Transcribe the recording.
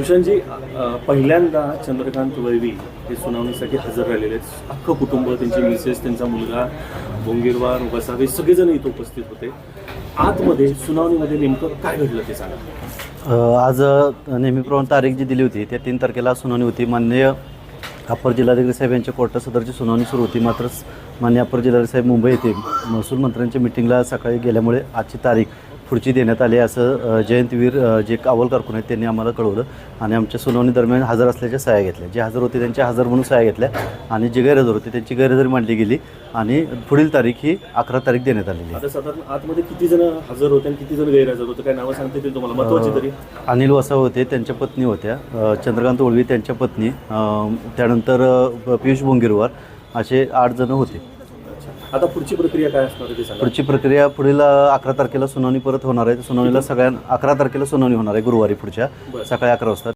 भूषणजी, पहिल्यांदा चंद्रकांत वैवी हे सुनावणीसाठी हजर राहिलेले आहेत. अख्खं कुटुंब, त्यांची मिसेस, त्यांचा मुलगा, बोंगीरवार, वसावे सगळेजण इथं उपस्थित होते. आतमध्ये सुनावणीमध्ये नेमकं काय घडलं ते सांगा. आज नेहमीप्रमाणे तारीख जी दिली होती त्या 3 तारखेला सुनावणी होती. माननीय अप्पर जिल्हाधिकारी साहेब यांच्या कोर्टात सदरची सुनावणी सुरू होती. मात्र माननीय अप्पर जिल्हाधिकारी साहेब मुंबई येथे महसूल मंत्र्यांच्या मिटिंगला सकाळी गेल्यामुळे आजची तारीख पुढची देण्यात आली असं जयंतवीर जे कावल कारकून आहेत त्यांनी आम्हाला कळवलं आणि आमच्या सुनावणी दरम्यान हजर असल्याच्या सह्या घेतल्या. जे हजर होते त्यांच्या हजर म्हणून सह्या घेतल्या आणि जे गैरहजर होते त्यांची गैरहजेरी मांडली गेली आणि पुढील तारीख ही 11 तारीख देण्यात आलेली. आता साधारण आतमध्ये किती जण हजर होते आणि किती जण गैरहजर होते, काय नावं सांगता येतील तुम्हाला महत्त्वाची तरी? अनिल वसावे होते, त्यांच्या पत्नी होत्या, चंद्रकांत वळवी त्यांच्या पत्नी, त्यानंतर पियुष बोंगीरवार, असे 8 जण होते. आता पुढची प्रक्रिया काय असणार आहे ते सांगा. पुढची प्रक्रिया पुढील 11 तारखेला सुनावणी परत होणार आहे. सुनावणीला 11 तारखेला सुनावणी होणार आहे, गुरुवारी पुढच्या सकाळी 11 वाजता.